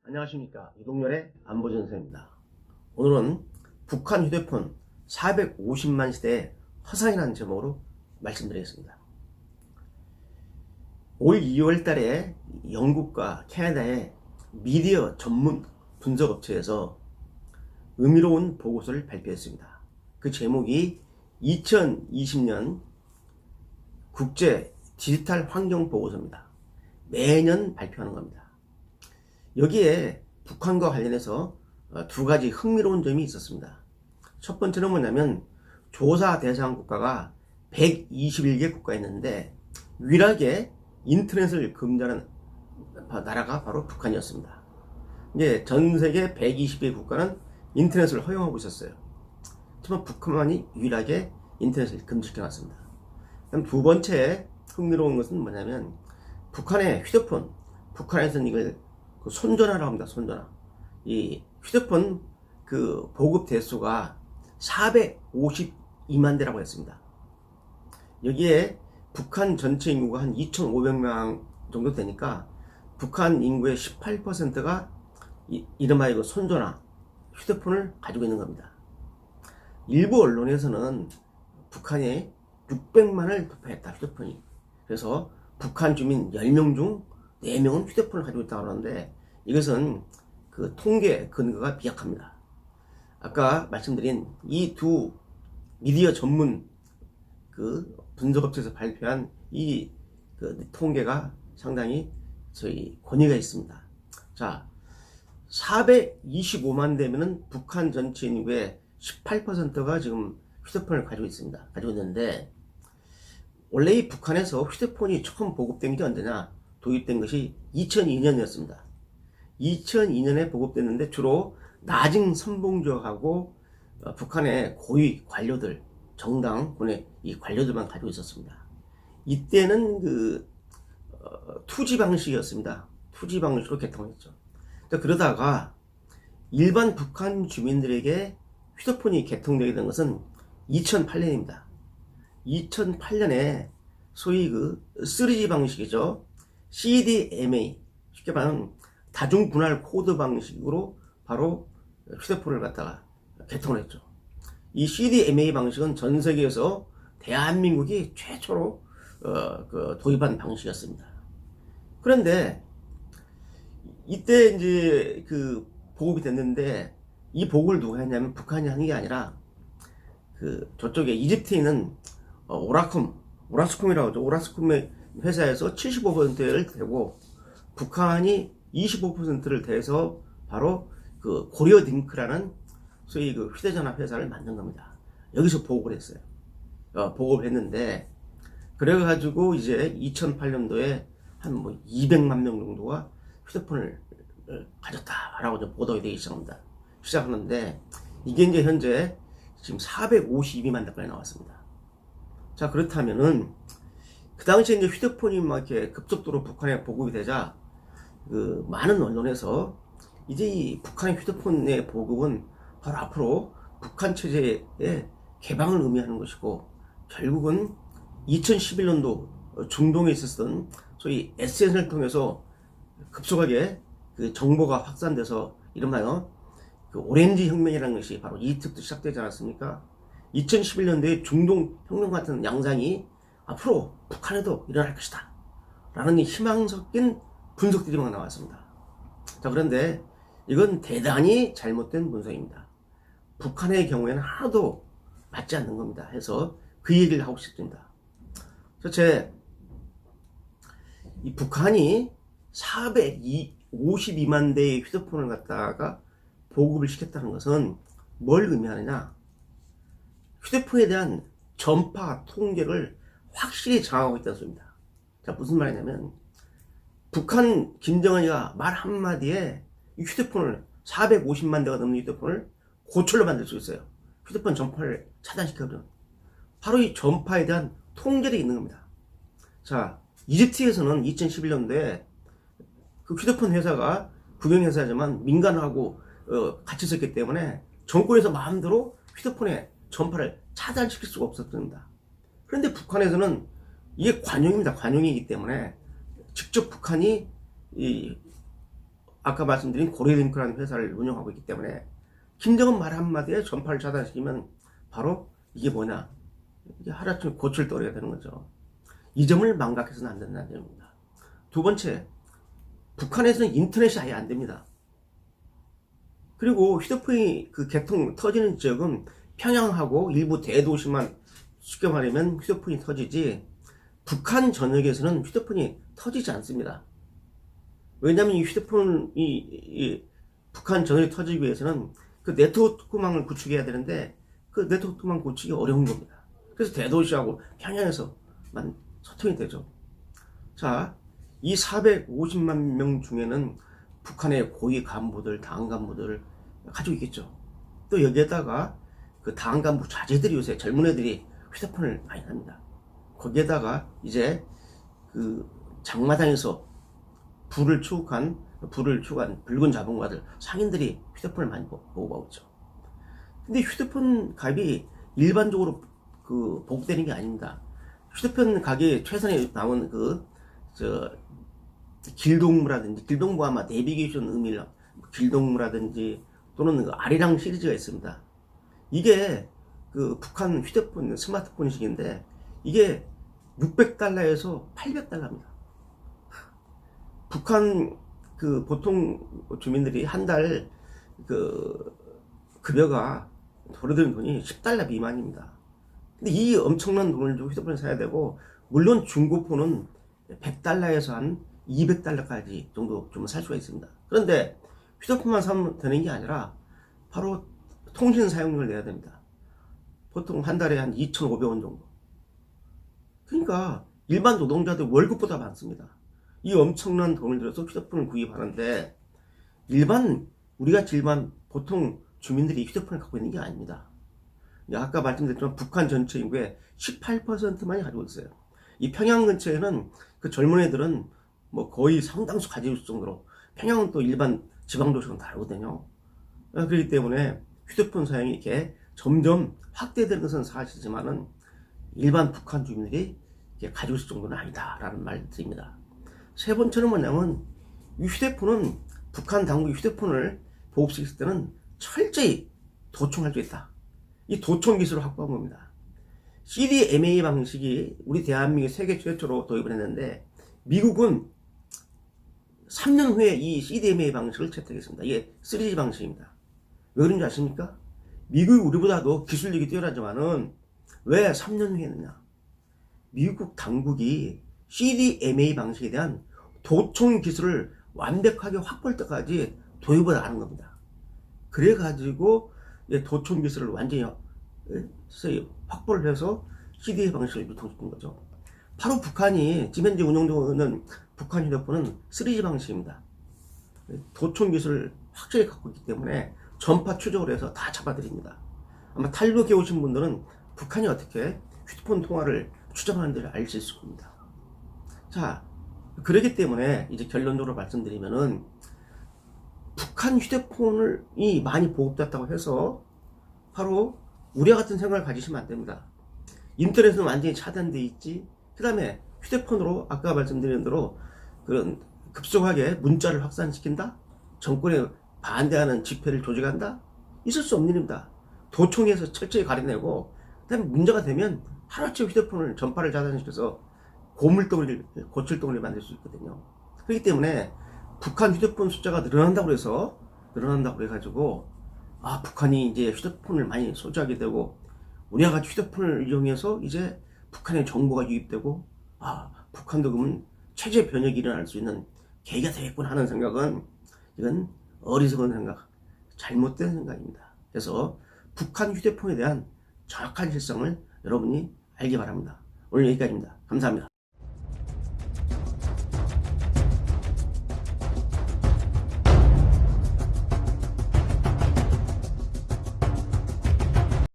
안녕하십니까. 이동열의 안보전선입니다. 오늘은 북한 휴대폰 450만 시대의 허상이라는 제목으로 말씀드리겠습니다. 올 2월 달에 영국과 캐나다의 미디어 전문 분석업체에서 의미로운 보고서를 발표했습니다. 그 제목이 2020년 국제 디지털 환경 보고서입니다. 매년 발표하는 겁니다. 여기에 북한과 관련해서 두 가지 흥미로운 점이 있었습니다. 첫 번째는 뭐냐면 조사 대상 국가가 121개 국가에 있는데 유일하게 인터넷을 금지하는 나라가 바로 북한이었습니다. 이제 전 세계 120개 국가는 인터넷을 허용하고 있었어요. 하지만 북한만이 유일하게 인터넷을 금지시켜놨습니다. 그럼 두 번째 흥미로운 것은 뭐냐면 북한의 휴대폰, 북한에서는 이걸 손전화라고 합니다. 손전화. 이 휴대폰 그 보급 대수가 452만 대라고 했습니다. 여기에 북한 전체 인구가 한 2,500명 정도 되니까 북한 인구의 18%가 이른바 이거 손전화, 휴대폰을 가지고 있는 겁니다. 일부 언론에서는 북한이 600만을 돌파했다, 휴대폰이. 그래서 북한 주민 10명 중 4명은 휴대폰을 가지고 있다고 하는데 이것은 그 통계 근거가 미약합니다. 아까 말씀드린 이 두 미디어 전문 그 분석업체에서 발표한 이 그 통계가 상당히 저희 권위가 있습니다. 자, 425만 대면은 북한 전체 인구의 18%가 지금 휴대폰을 가지고 있습니다. 가지고 있는데 원래 이 북한에서 휴대폰이 처음 보급된 게 언제냐? 도입된 것이 2002년이었습니다. 2002년에 보급됐는데 주로 나징 선봉주하고 북한의 고위 관료들, 정당군의 이 관료들만 가지고 있었습니다. 이때는 그 2G 방식이었습니다. 2G 방식으로 개통했죠. 그러다가 일반 북한 주민들에게 휴대폰이 개통되게 된 것은 2008년입니다. 2008년에 소위 그 3G 방식이죠. CDMA, 쉽게 말하면 다중분할 코드 방식으로 바로 휴대폰을 갖다가 개통을 했죠. 이 CDMA 방식은 전 세계에서 대한민국이 최초로 도입한 방식이었습니다. 그런데 이때 이제 그 보급이 됐는데 이 보급을 누가 했냐면 북한이 한 게 아니라 그 저쪽에 이집트에 있는 오라스콤이라고 하죠. 오라스콤의 회사에서 75%를 대고 북한이 25%를 대서 바로 그 고려링크라는 소위 그 휴대전화 회사를 만든 겁니다. 여기서 보급을 했어요. 보급을 했는데 그래가지고 이제 2008년도에 한 뭐 200만 명 정도가 휴대폰을 가졌다라고 보도가 되기 시작하는데 이게 이제 현재 지금 452만 대까지 나왔습니다. 자, 그렇다면은 그 당시에 이제 휴대폰이 막 이렇게 급속도로 북한에 보급이 되자 그 많은 언론에서 이제 이 북한의 휴대폰의 보급은 바로 앞으로 북한 체제의 개방을 의미하는 것이고 결국은 2011년도 중동에 있었던 소위 SNS를 통해서 급속하게 그 정보가 확산돼서 이른바 그 오렌지 혁명이라는 것이 바로 이집트부터 시작되지 않았습니까? 2011년도에 중동 혁명 같은 양상이 앞으로 북한에도 일어날 것이다 라는 희망 섞인 분석들이 막 나왔습니다. 자, 그런데 이건 대단히 잘못된 분석입니다. 북한의 경우에는 하나도 맞지 않는 겁니다. 해서 그 얘기를 하고 싶습니다. 첫째, 이 북한이 452만 대의 휴대폰을 갖다가 보급을 시켰다는 것은 뭘 의미하느냐? 휴대폰에 대한 전파 통계를 확실히 장악하고 있다는 소리입니다. 자, 무슨 말이냐면 북한 김정은이가 말 한마디에 이 휴대폰을 450만 대가 넘는 휴대폰을 고철로 만들 수 있어요. 휴대폰 전파를 차단시켜버리는 바로 이 전파에 대한 통계가 있는 겁니다. 자, 이집트에서는 2011년도에 그 휴대폰 회사가 국영회사지만 민간하고 같이 있었기 때문에 정권에서 마음대로 휴대폰의 전파를 차단시킬 수가 없었습니다. 그런데 북한에서는 이게 관용입니다. 관용이기 때문에 직접 북한이 이 아까 말씀드린 고려링크라는 회사를 운영하고 있기 때문에 김정은 말 한마디에 전파를 차단시키면 바로 이게 뭐냐, 이게 하루아침에 고칠 떨어야 되는 거죠. 이 점을 망각해서는 안 된다는 점입니다. 두 번째, 북한에서는 인터넷이 아예 안 됩니다. 그리고 휴대폰이 그 개통 터지는 지역은 평양하고 일부 대도시만, 쉽게 말하면 휴대폰이 터지지 북한 전역에서는 휴대폰이 터지지 않습니다. 왜냐하면 이 휴대폰이 북한 전역에 터지기 위해서는 그 네트워크망을 구축해야 되는데 그 네트워크망 구축이 어려운 겁니다. 그래서 대도시하고 평양에서만 소통이 되죠. 자, 이 450만 명 중에는 북한의 고위 간부들, 당 간부들을 가지고 있겠죠. 또 여기에다가 그 당 간부 자제들이, 요새 젊은 애들이 휴대폰을 많이 합니다. 거기에다가 이제 그 장마당에서 부를 추구한 붉은 자본가들, 상인들이 휴대폰을 많이 보고 있죠. 근데 휴대폰 값이 일반적으로 그 보급되는 게 아닙니다. 휴대폰 가게 최선에 나온 길동무라든지, 길동무 아마 내비게이션 의미를, 길동무라든지 또는 그 아리랑 시리즈가 있습니다. 이게 그 북한 휴대폰, 스마트폰식인데 이게 600달러에서 800달러입니다. 북한 그 보통 주민들이 한 달 그 급여가 벌어들이는 돈이 10달러 미만입니다. 근데 이 엄청난 돈을 주고 휴대폰을 사야 되고, 물론 중고폰은 100달러에서 한 200달러까지 정도 좀 살 수가 있습니다. 그런데 휴대폰만 사면 되는 게 아니라 바로 통신 사용료를 내야 됩니다. 보통 한 달에 한 2,500원 정도. 그러니까 일반 노동자들 월급보다 많습니다. 이 엄청난 돈을 들여서 휴대폰을 구입하는데 우리같이 일반 보통 주민들이 휴대폰을 갖고 있는 게 아닙니다. 아까 말씀드렸지만 북한 전체 인구의 18%만이 가지고 있어요. 이 평양 근처에는 그 젊은 애들은 뭐 거의 상당수 가지고 있을 정도로, 평양은 또 일반 지방도시랑 다르거든요. 그렇기 때문에 휴대폰 사용이 이렇게 점점 확대되는 것은 사실이지만은 일반 북한 주민들이 가지고 있을 정도는 아니다라는 말을 드립니다. 세 번째는 뭐냐면, 이 휴대폰은 북한 당국이 휴대폰을 보급시킬 때는 철저히 도청할 수 있다. 이 도청 기술을 확보한 겁니다. CDMA 방식이 우리 대한민국이 세계 최초로 도입을 했는데, 미국은 3년 후에 이 CDMA 방식을 채택했습니다. 이게 3G 방식입니다. 왜 그런지 아십니까? 미국이 우리보다도 기술력이 뛰어나지만은 왜 3년 후에 했느냐? 미국 당국이 CDMA 방식에 대한 도청 기술을 완벽하게 확보할 때까지 도입을 안 하는 겁니다. 그래가지고 도청 기술을 완전히 확보를 해서 CDMA 방식을 유통시킨 거죠. 바로 북한이 지금 현재 운영되고 있는 북한 휴대폰은 3G 방식입니다. 도청 기술을 확실히 갖고 있기 때문에 전파 추적을 해서 다 잡아드립니다. 아마 탈북해 오신 분들은 북한이 어떻게 휴대폰 통화를 추적하는지를 알 수 있을 겁니다. 자, 그렇기 때문에 이제 결론적으로 말씀드리면은, 북한 휴대폰이 많이 보급됐다고 해서 바로 우리와 같은 생각을 가지시면 안 됩니다. 인터넷은 완전히 차단돼 있지, 그 다음에 휴대폰으로 아까 말씀드린 대로 그런 급속하게 문자를 확산시킨다, 정권에 반대하는 집회를 조직한다, 있을 수 없는 일입니다. 도청해서 철저히 가려내고, 그 다음에 문제가 되면 하루아침에 휴대폰을 전파를 차단시켜서 고칠덩어리를 만들 수 있거든요. 그렇기 때문에 북한 휴대폰 숫자가 늘어난다고 해가지고 북한이 이제 휴대폰을 많이 소지하게 되고, 우리가 같이 휴대폰을 이용해서 이제 북한의 정보가 유입되고, 북한도 그러면 체제 변혁이 일어날 수 있는 계기가 되겠구나 하는 생각은, 이건 어리석은 생각, 잘못된 생각입니다. 그래서 북한 휴대폰에 대한 정확한 실상을 여러분이 알기 바랍니다. 오늘 여기까지입니다. 감사합니다.